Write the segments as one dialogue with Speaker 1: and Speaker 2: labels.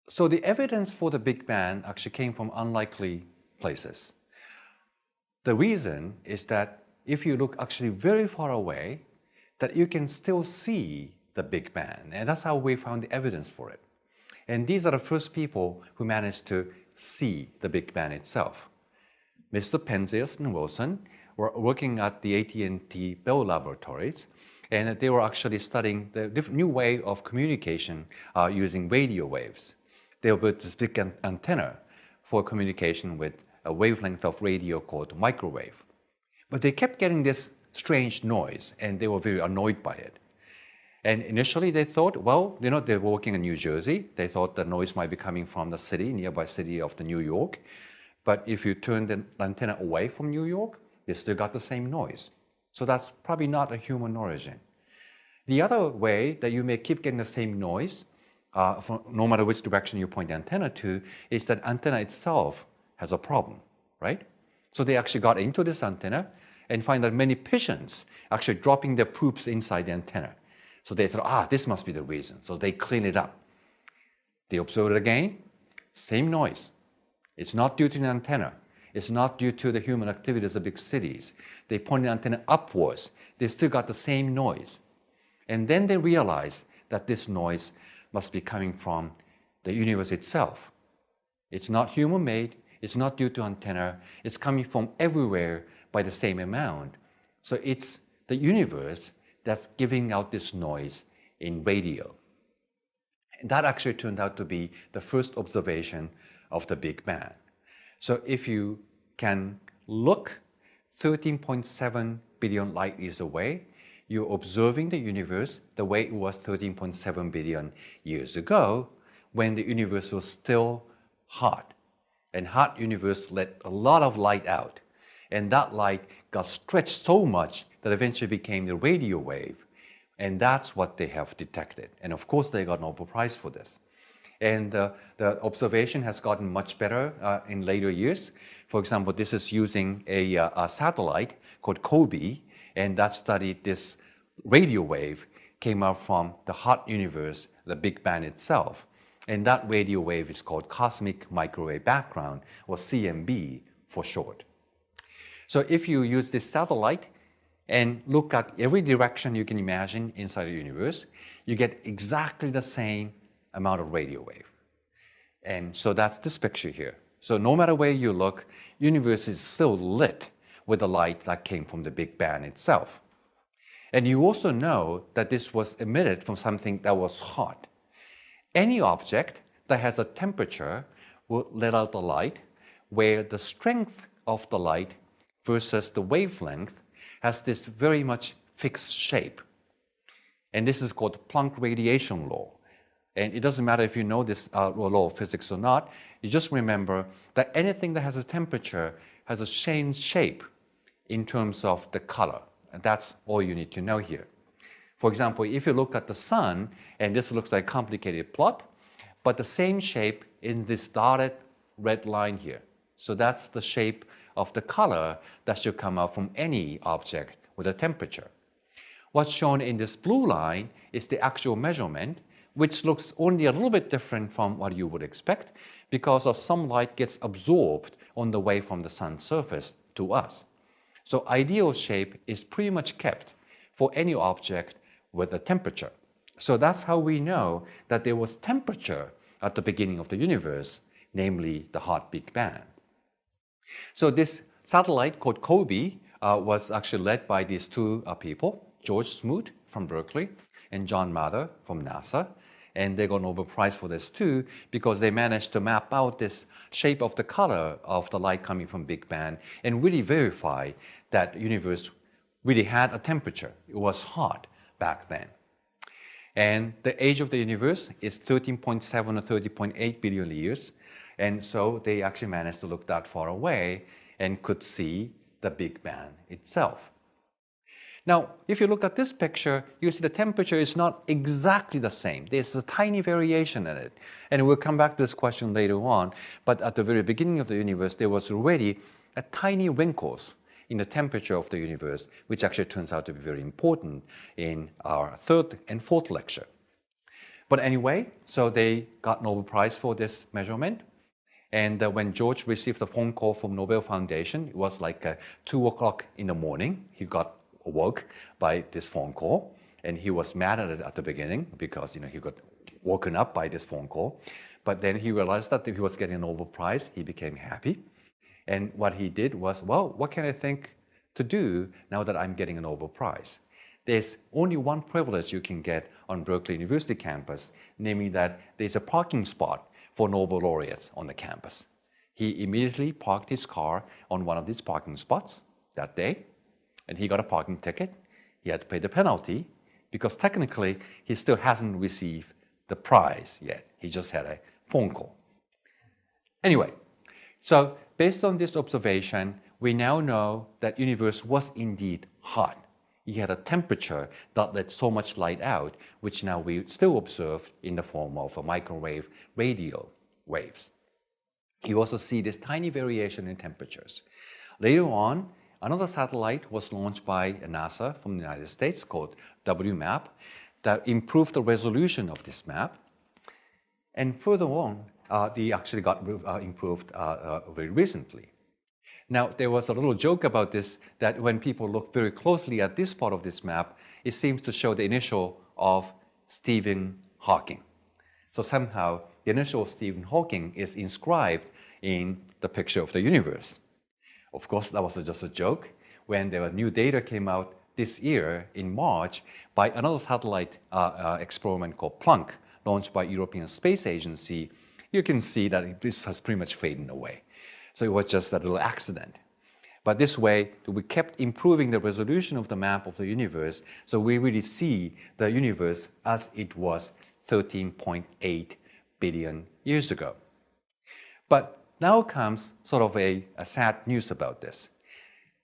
Speaker 1: So the evidence for the Big Bang actually came from unlikely places. The reason is that if you look actually very far away, that you can still see the Big Bang. And that's how we found the evidence for it. And these are the first people who managed to see the Big Bang itself. Mr. Penzias and Wilson were working at the AT&T Bell Laboratories, and they were actually studying the new way of communication using radio waves. They built this big antenna for communication with a wavelength of radio called microwave. But they kept getting this strange noise, and they were very annoyed by it. And initially they thought, well, they were working in New Jersey. They thought the noise might be coming from the nearby city of New York. But if you turn the antenna away from New York, they still got the same noise. So that's probably not a human origin. The other way that you may keep getting the same noise, no matter which direction you point the antenna to, is that antenna itself has a problem, right? So they actually got into this antenna and find that many pigeons actually dropping their poops inside the antenna. So they thought, this must be the reason. So they clean it up. They observed it again, same noise. It's not due to the antenna. It's not due to the human activities of big cities. They pointed the antenna upwards. They still got the same noise. And then they realized that this noise must be coming from the universe itself. It's not human-made. It's not due to antenna. It's coming from everywhere by the same amount. So it's the universe that's giving out this noise in radio. And that actually turned out to be the first observation of the Big Bang. So if you can look 13.7 billion light years away, you're observing the universe the way it was 13.7 billion years ago, when the universe was still hot. And hot universe let a lot of light out. And that light got stretched so much that eventually became the radio wave. And that's what they have detected. And of course, they got Nobel Prize for this. And the observation has gotten much better in later years. For example, this is using a satellite called COBE, and that studied this radio wave came out from the hot universe, the Big Bang itself. And that radio wave is called cosmic microwave background, or CMB for short. So if you use this satellite and look at every direction you can imagine inside the universe, you get exactly the same amount of radio wave. And so that's this picture here. So no matter where you look, universe is still lit with the light that came from the Big Bang itself. And you also know that this was emitted from something that was hot. Any object that has a temperature will let out the light, where the strength of the light versus the wavelength has this very much fixed shape. And this is called Planck radiation law. And it doesn't matter if you know this law of physics or not. You just remember that anything that has a temperature has a same shape in terms of the color. And that's all you need to know here. For example, if you look at the sun, and this looks like a complicated plot, but the same shape in this dotted red line here. So that's the shape of the color that should come out from any object with a temperature. What's shown in this blue line is the actual measurement, which looks only a little bit different from what you would expect because of some light gets absorbed on the way from the sun's surface to us. So ideal shape is pretty much kept for any object with a temperature. So that's how we know that there was temperature at the beginning of the universe, namely the hot Big Bang. So this satellite called COBE was actually led by these two people, George Smoot from Berkeley and John Mather from NASA. And they got Nobel Prize for this too, because they managed to map out this shape of the color of the light coming from Big Bang and really verify that the universe really had a temperature. It was hot back then. And the age of the universe is 13.7 or 30.8 billion years. And so they actually managed to look that far away and could see the Big Bang itself. Now, if you look at this picture, you see the temperature is not exactly the same. There's a tiny variation in it. And we'll come back to this question later on. But at the very beginning of the universe, there was already a tiny wrinkles in the temperature of the universe, which actually turns out to be very important in our third and fourth lecture. But anyway, so they got Nobel Prize for this measurement. And when George received a phone call from Nobel Foundation, it was like 2 o'clock in the morning. He got awoke by this phone call. And he was mad at it at the beginning because he got woken up by this phone call. But then he realized that if he was getting a Nobel Prize, he became happy. And what he did was, well, what can I think to do now that I'm getting a Nobel Prize? There's only one privilege you can get on Berkeley University campus, namely that there's a parking spot for Nobel laureates on the campus. He immediately parked his car on one of these parking spots that day, and he got a parking ticket. He had to pay the penalty because technically he still hasn't received the prize yet. He just had a phone call. Anyway, so based on this observation, we now know that universe was indeed hot. It had a temperature that let so much light out, which now we still observe in the form of a microwave radio waves. You also see this tiny variation in temperatures. Later on, another satellite was launched by NASA from the United States called WMAP that improved the resolution of this map. And further on, they actually got improved very recently. Now, there was a little joke about this, that when people look very closely at this part of this map, it seems to show the initial of Stephen Hawking. So somehow, the initial of Stephen Hawking is inscribed in the picture of the universe. Of course, that was just a joke. When the new data came out this year in March by another satellite experiment called Planck, launched by European Space Agency, you can see that this has pretty much faded away. So it was just a little accident. But this way, we kept improving the resolution of the map of the universe, so we really see the universe as it was 13.8 billion years ago. But now comes sort of a sad news about this.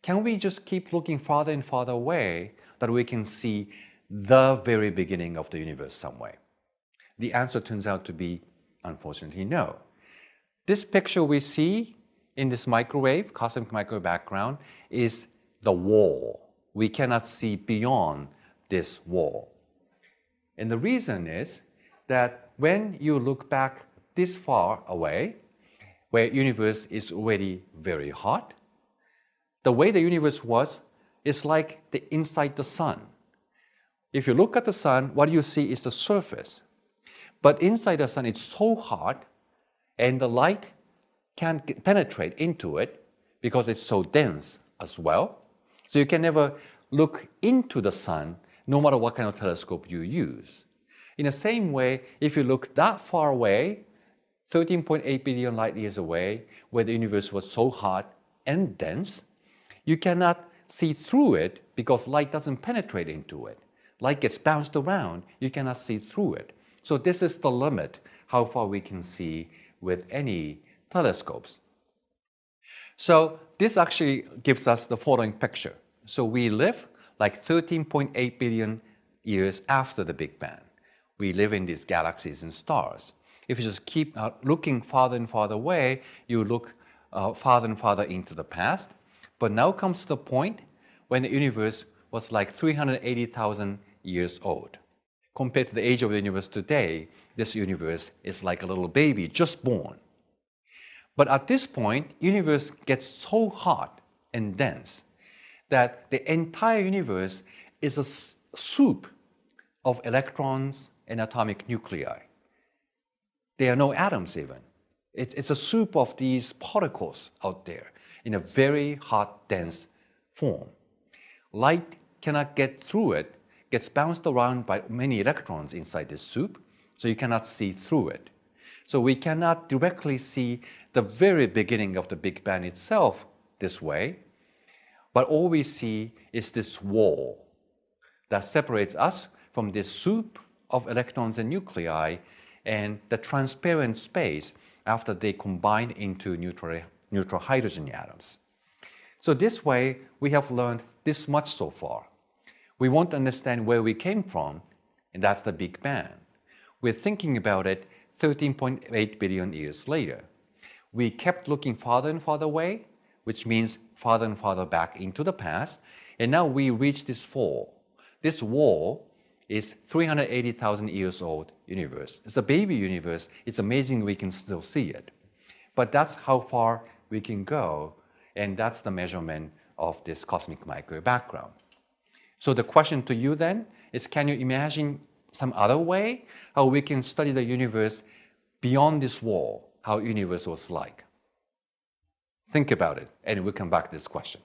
Speaker 1: Can we just keep looking farther and farther away that we can see the very beginning of the universe some way? The answer turns out to be, unfortunately, no. This picture we see in this microwave, cosmic microwave background, is the wall. We cannot see beyond this wall. And the reason is that when you look back this far away, where the universe is already very hot, the way the universe was is like the inside the sun. If you look at the sun, what you see is the surface. But inside the sun, it's so hot, and the light can't penetrate into it because it's so dense as well. So you can never look into the sun, no matter what kind of telescope you use. In the same way, if you look that far away, 13.8 billion light years away, where the universe was so hot and dense, you cannot see through it because light doesn't penetrate into it. Light gets bounced around, you cannot see through it. So this is the limit, how far we can see with any telescopes. So this actually gives us the following picture. So we live like 13.8 billion years after the Big Bang. We live in these galaxies and stars. If you just keep looking farther and farther away, you look farther and farther into the past. But now comes the point when the universe was like 380,000 years old. Compared to the age of the universe today, this universe is like a little baby just born. But at this point, the universe gets so hot and dense that the entire universe is a soup of electrons and atomic nuclei. There are no atoms even. It's a soup of these particles out there in a very hot, dense form. Light cannot get through it, gets bounced around by many electrons inside this soup, so you cannot see through it. So we cannot directly see the very beginning of the Big Bang itself this way, but all we see is this wall that separates us from this soup of electrons and nuclei and the transparent space after they combine into neutral hydrogen atoms. So this way, we have learned this much so far. We want to understand where we came from, and that's the Big Bang. We're thinking about it 13.8 billion years later. We kept looking farther and farther away, which means farther and farther back into the past, and now we reach this wall. This wall is 380,000 years old universe. It's a baby universe. It's amazing we can still see it. But that's how far we can go, and that's the measurement of this cosmic microwave background. So the question to you then is, can you imagine some other way how we can study the universe beyond this wall, how universe was like? Think about it, and we'll come back to this question.